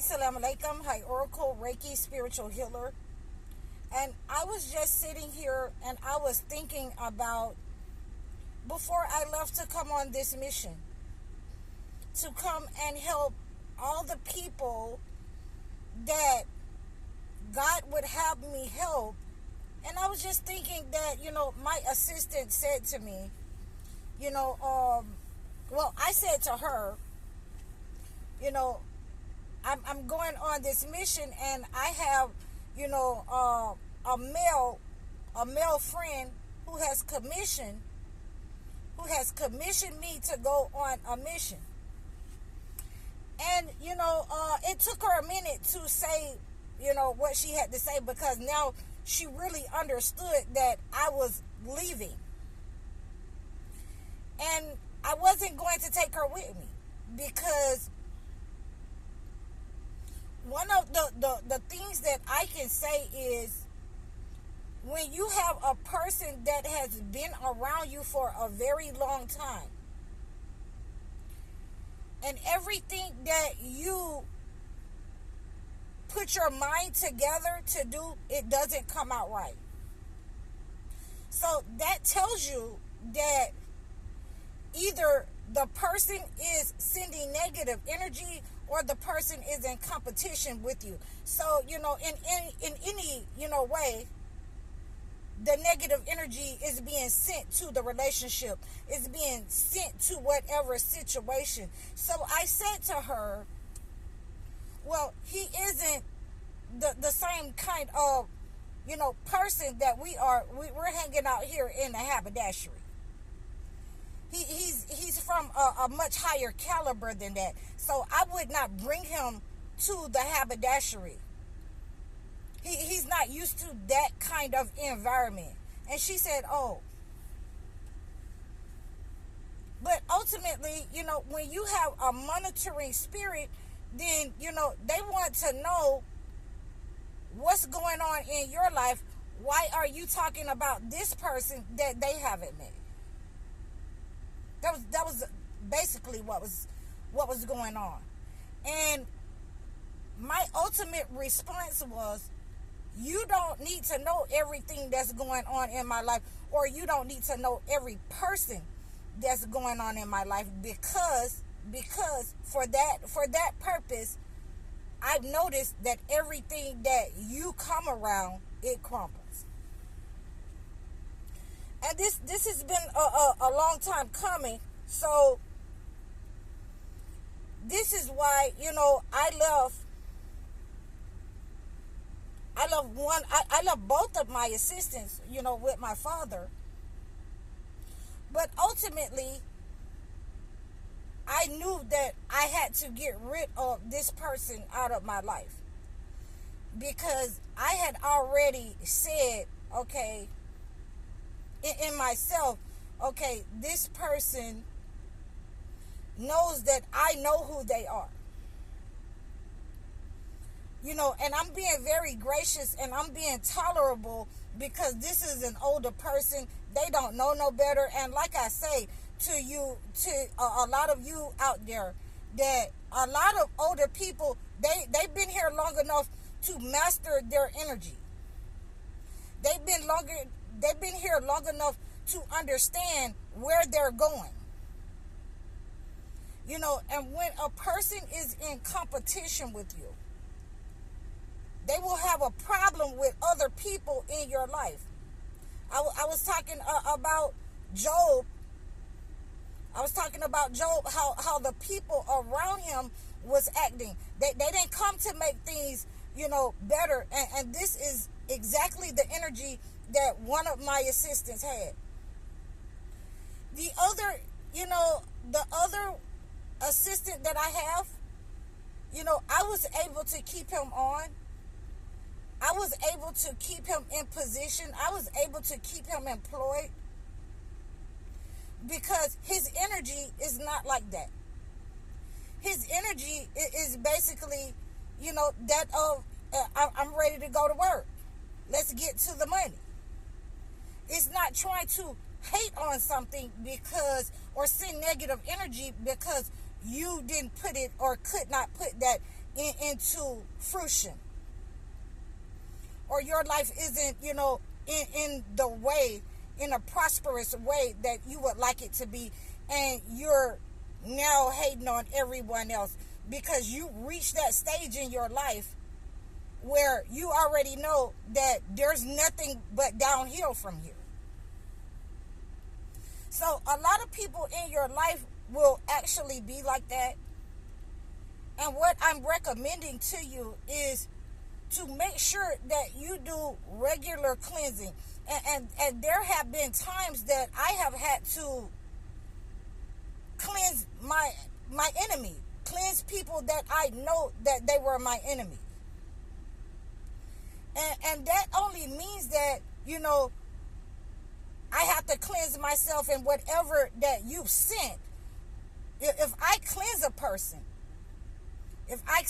Assalamu alaikum. Hi, Oracle Reiki spiritual healer. And I was just sitting here and I was thinking about before I left to come on this mission, to come and help all the people that God would have me help. And I was just thinking that, my assistant said to me, I said to her, I'm going on this mission and I have, a male friend who has commissioned me to go on a mission. And, it took her a minute to say, what she had to say, because now she really understood that I was leaving. And I wasn't going to take her with me, because one of the things that I can say is, when you have a person that has been around you for a very long time, and everything that you put your mind together to do, it doesn't come out right. So that tells you that either the person is sending negative energy or the person is in competition with you. So, in any way, the negative energy is being sent to the relationship, is being sent to whatever situation. So I said to her, well, he isn't the same kind of, person that we are. We're hanging out here in the haberdashery. He's from a much higher caliber than that. So I would not bring him to the haberdashery. He's not used to that kind of environment. And she said, oh. But ultimately, when you have a monitoring spirit, then, they want to know what's going on in your life. Why are you talking about this person that they haven't met? That was basically what was going on. And my ultimate response was, you don't need to know everything that's going on in my life, or you don't need to know every person that's going on in my life, because for that purpose, I've noticed that everything that you come around, it crumbles. And this has been a long time coming. So this is why, I love both of my assistants, with my father. But ultimately, I knew that I had to get rid of this person out of my life, because I had already said, okay, in myself, okay, this person knows that I know who they are. And I'm being very gracious and I'm being tolerable, because this is an older person. They don't know no better. And like I say to you, to a lot of you out there, that a lot of older people, they've been here long enough to master their energy. They've been here long enough to understand where they're going. And when a person is in competition with you, they will have a problem with other people in your life. I was talking about Job. I was talking about Job, how the people around him was acting. They didn't come to make things, better. And this is exactly the energy that one of my assistants had. The other assistant that I have, I was able to keep him on. I was able to keep him in position. I was able to keep him employed, because his energy is not like that. His energy is basically, that of, I'm ready to go to work. Let's get to the money. It's not trying to hate on something or send negative energy because you didn't put it or could not put that into fruition, or your life isn't, in the way, in a prosperous way that you would like it to be, and you're now hating on everyone else because you reached that stage in your life where you already know that there's nothing but downhill from here. So a lot of people in your life will actually be like that. And what I'm recommending to you is to make sure that you do regular cleansing. And there have been times that I have had to cleanse my enemy, cleanse people that I know that they were my enemy. And that only means that, I have to cleanse myself in whatever that you've sent. If I cleanse a person, if I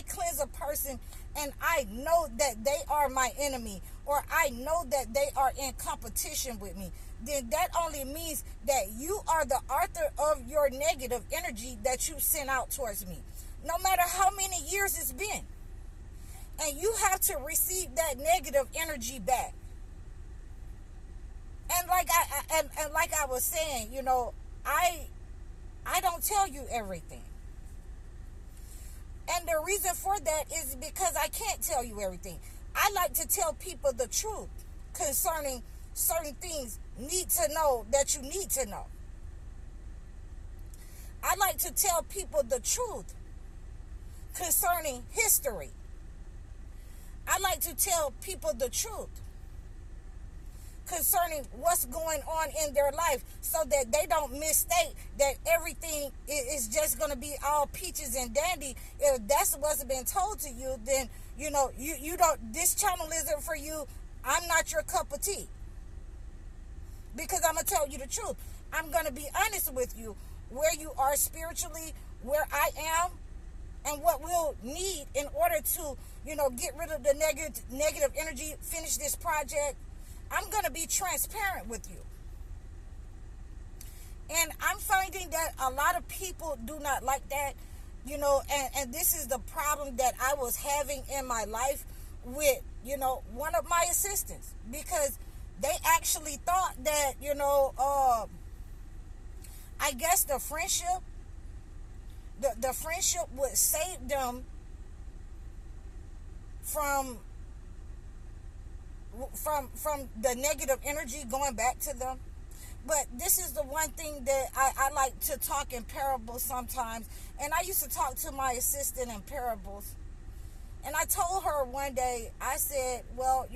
cleanse a person and I know that they are my enemy, or I know that they are in competition with me, then that only means that you are the author of your negative energy that you sent out towards me, no matter how many years it's been. And you have to receive that negative energy back. And like I was saying, I don't tell you everything. And the reason for that is because I can't tell you everything. I like to tell people the truth concerning certain things need to know that you need to know. I like to tell people the truth concerning history. I like to tell people the truth concerning what's going on in their life, so that they don't mistake that everything is just going to be all peaches and dandy. If that's what's been told to you, then you don't, this channel isn't for you. I'm not your cup of tea, because I'm going to tell you the truth. I'm going to be honest with you, where you are spiritually, where I am, and what we'll need in order to get rid of the negative energy, finish this project. I'm going to be transparent with you. And I'm finding that a lot of people do not like that, and this is the problem that I was having in my life with, one of my assistants, because they actually thought that, I guess the friendship would save them from the negative energy going back to them. But this is the one thing that I like to talk in parables sometimes. And I used to talk to my assistant in parables. And I told her one day, I said, well,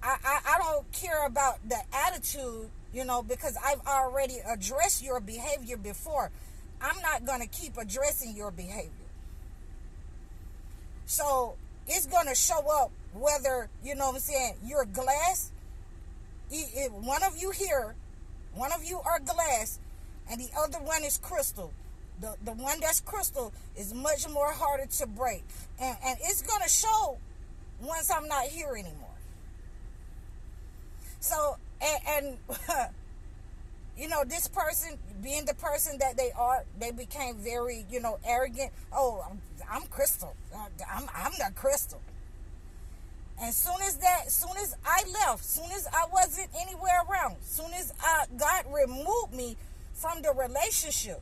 I don't care about the attitude, because I've already addressed your behavior before. I'm not going to keep addressing your behavior. So it's going to show up whether, you're glass. If one of you here, one of you are glass, and the other one is crystal. The one that's crystal is much more harder to break. And it's going to show once I'm not here anymore. So, and this person, being the person that they are, they became very, arrogant. Oh, I'm crystal. I'm the crystal. And soon as I left, soon as I wasn't anywhere around, soon as God removed me from the relationship,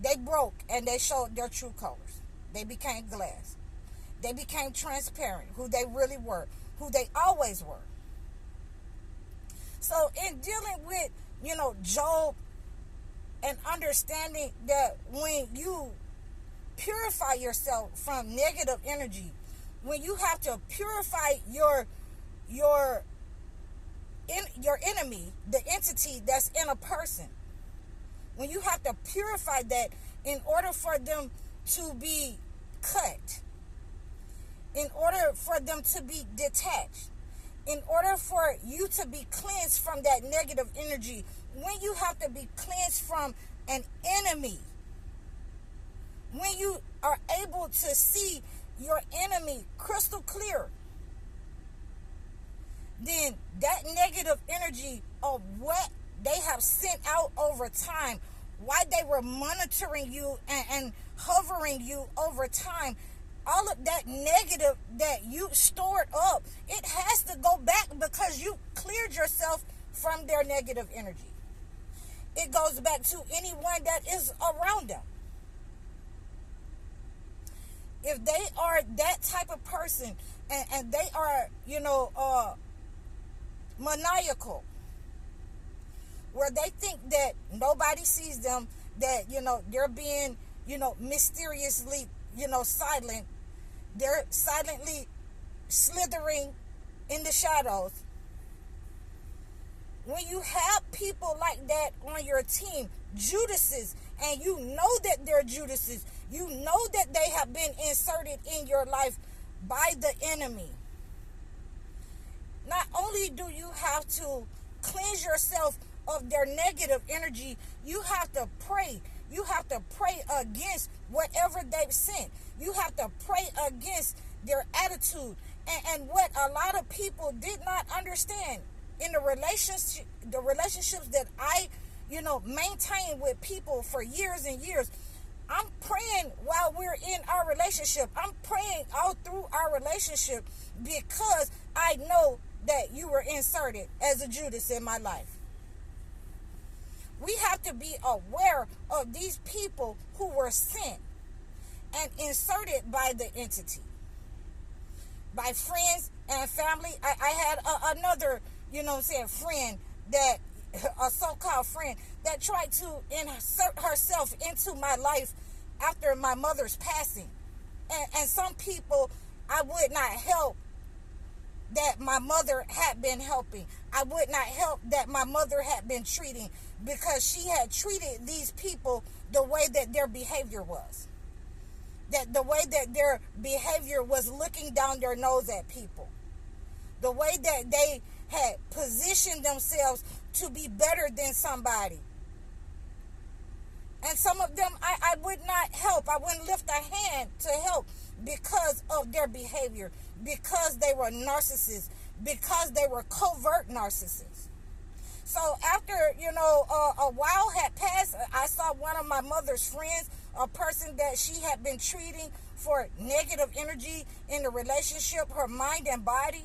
they broke and they showed their true colors. They became glass. They became transparent, who they really were, who they always were. So in dealing with, Job, and understanding that when you purify yourself from negative energy, when you have to purify your enemy, the entity that's in a person, when you have to purify that in order for them to be cut, in order for them to be detached, in order for you to be cleansed from that negative energy, when you have to be cleansed from an enemy, when you are able to see your enemy crystal clear, then that negative energy of what they have sent out over time, why they were monitoring you and hovering you over time. All of that negative that you stored up, it has to go back because you cleared yourself from their negative energy. It goes back to anyone that is around them. If they are that type of person and they are, maniacal, where they think that nobody sees them, that, they're being, mysteriously, silent, they're silently slithering in the shadows. When you have people like that on your team, Judases, and you know that they're Judases, you know that they have been inserted in your life by the enemy. Not only do you have to cleanse yourself of their negative energy, you have to pray. You have to pray against whatever they've sent. You have to pray against their attitude. And what a lot of people did not understand in the relationships that I, maintain with people for years and years, I'm praying while we're in our relationship. I'm praying all through our relationship because I know that you were inserted as a Judas in my life. We have to be aware of these people who were sent and inserted by the entity, by friends and family. I had another, friend, that a so-called friend that tried to insert herself into my life after my mother's passing. And some people I would not help that my mother had been helping. I would not help that my mother had been treating, because she had treated these people the way that their behavior was. That the way that their behavior was looking down their nose at people. The way that they had positioned themselves to be better than somebody. And some of them I would not help. I wouldn't lift a hand to help because of their behavior, because they were narcissists, because they were covert narcissists. So after, a while had passed, I saw one of my mother's friends, a person that she had been treating for negative energy in the relationship, her mind and body.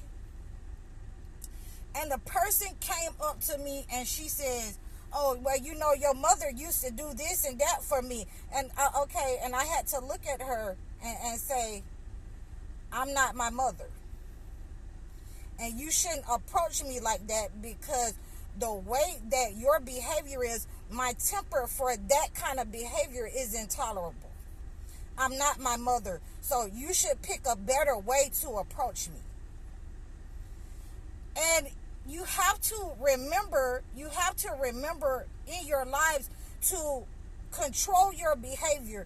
And the person came up to me and she says, "Oh, well, your mother used to do this and that for me." And okay, and I had to look at her and say, "I'm not my mother. And you shouldn't approach me like that, because the way that your behavior is, my temper for that kind of behavior is intolerable. I'm not my mother. So you should pick a better way to approach me." And you have to remember in your lives to control your behavior,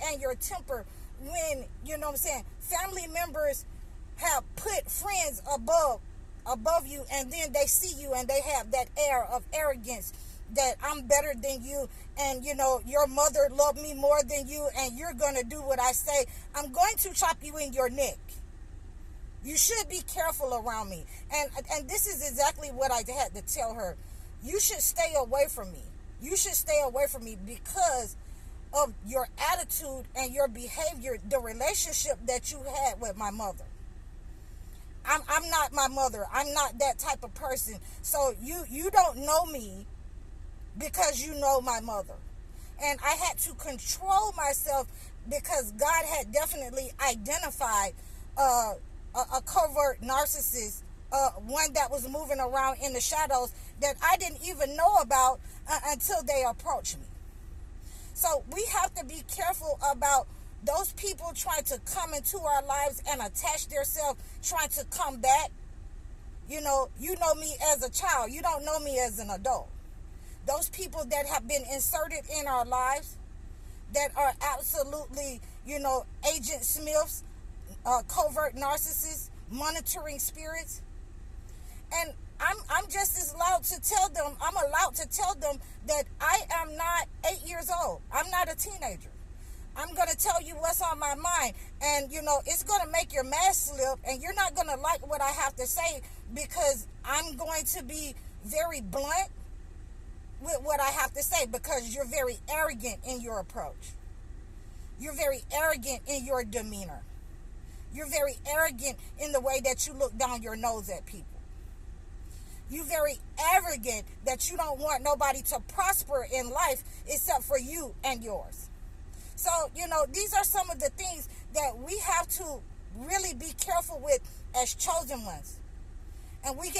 and your temper when, family members have put friends above you, and then they see you and they have that air of arrogance that I'm better than you, and your mother loved me more than you, and you're going to do what I say. I'm going to chop you in your neck. You should be careful around me. And this is exactly what I had to tell her. You should stay away from me. You should stay away from me because of your attitude and your behavior, the relationship that you had with my mother. I'm not my mother. I'm not that type of person. So you don't know me because you know my mother. And I had to control myself because God had definitely identified a covert narcissist, one that was moving around in the shadows that I didn't even know about until they approached me. So we have to be careful about those people trying to come into our lives and attach themselves, trying to come back. You know me as a child. You don't know me as an adult. Those people that have been inserted in our lives that are absolutely, Agent Smiths, covert narcissists, monitoring spirits. And I'm just as allowed to tell them, I'm allowed to tell them that I am not 8 years old. I'm not a teenager. I'm going to tell you what's on my mind. And, it's going to make your mask slip, and you're not going to like what I have to say because I'm going to be very blunt with what I have to say, because you're very arrogant in your approach. You're very arrogant in your demeanor. You're very arrogant in the way that you look down your nose at people. You're very arrogant that you don't want nobody to prosper in life except for you and yours. So, these are some of the things that we have to really be careful with as chosen ones. And we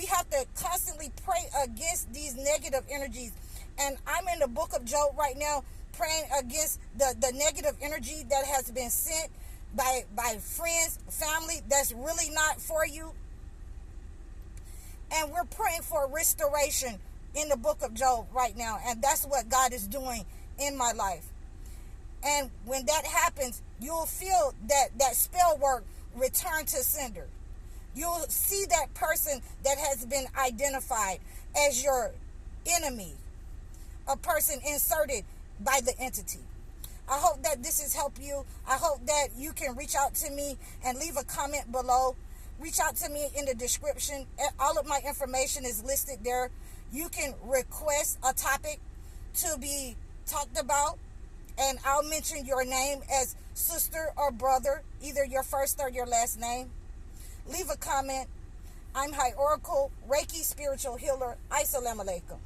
have to constantly pray against these negative energies. And I'm in the book of Job right now, praying against the negative energy that has been sent by friends, family that's really not for you. And we're praying for restoration in the book of Job right now. And that's what God is doing in my life. And when that happens, you'll feel that spell work return to sender. You'll see that person that has been identified as your enemy, a person inserted by the entity. I hope that this has helped you. I hope that you can reach out to me and leave a comment below. Reach out to me in the description. All of my information is listed there. You can request a topic to be talked about, and I'll mention your name as sister or brother, either your first or your last name. Leave a comment. I'm High Oracle, Reiki Spiritual Healer. Assalamu alaikum.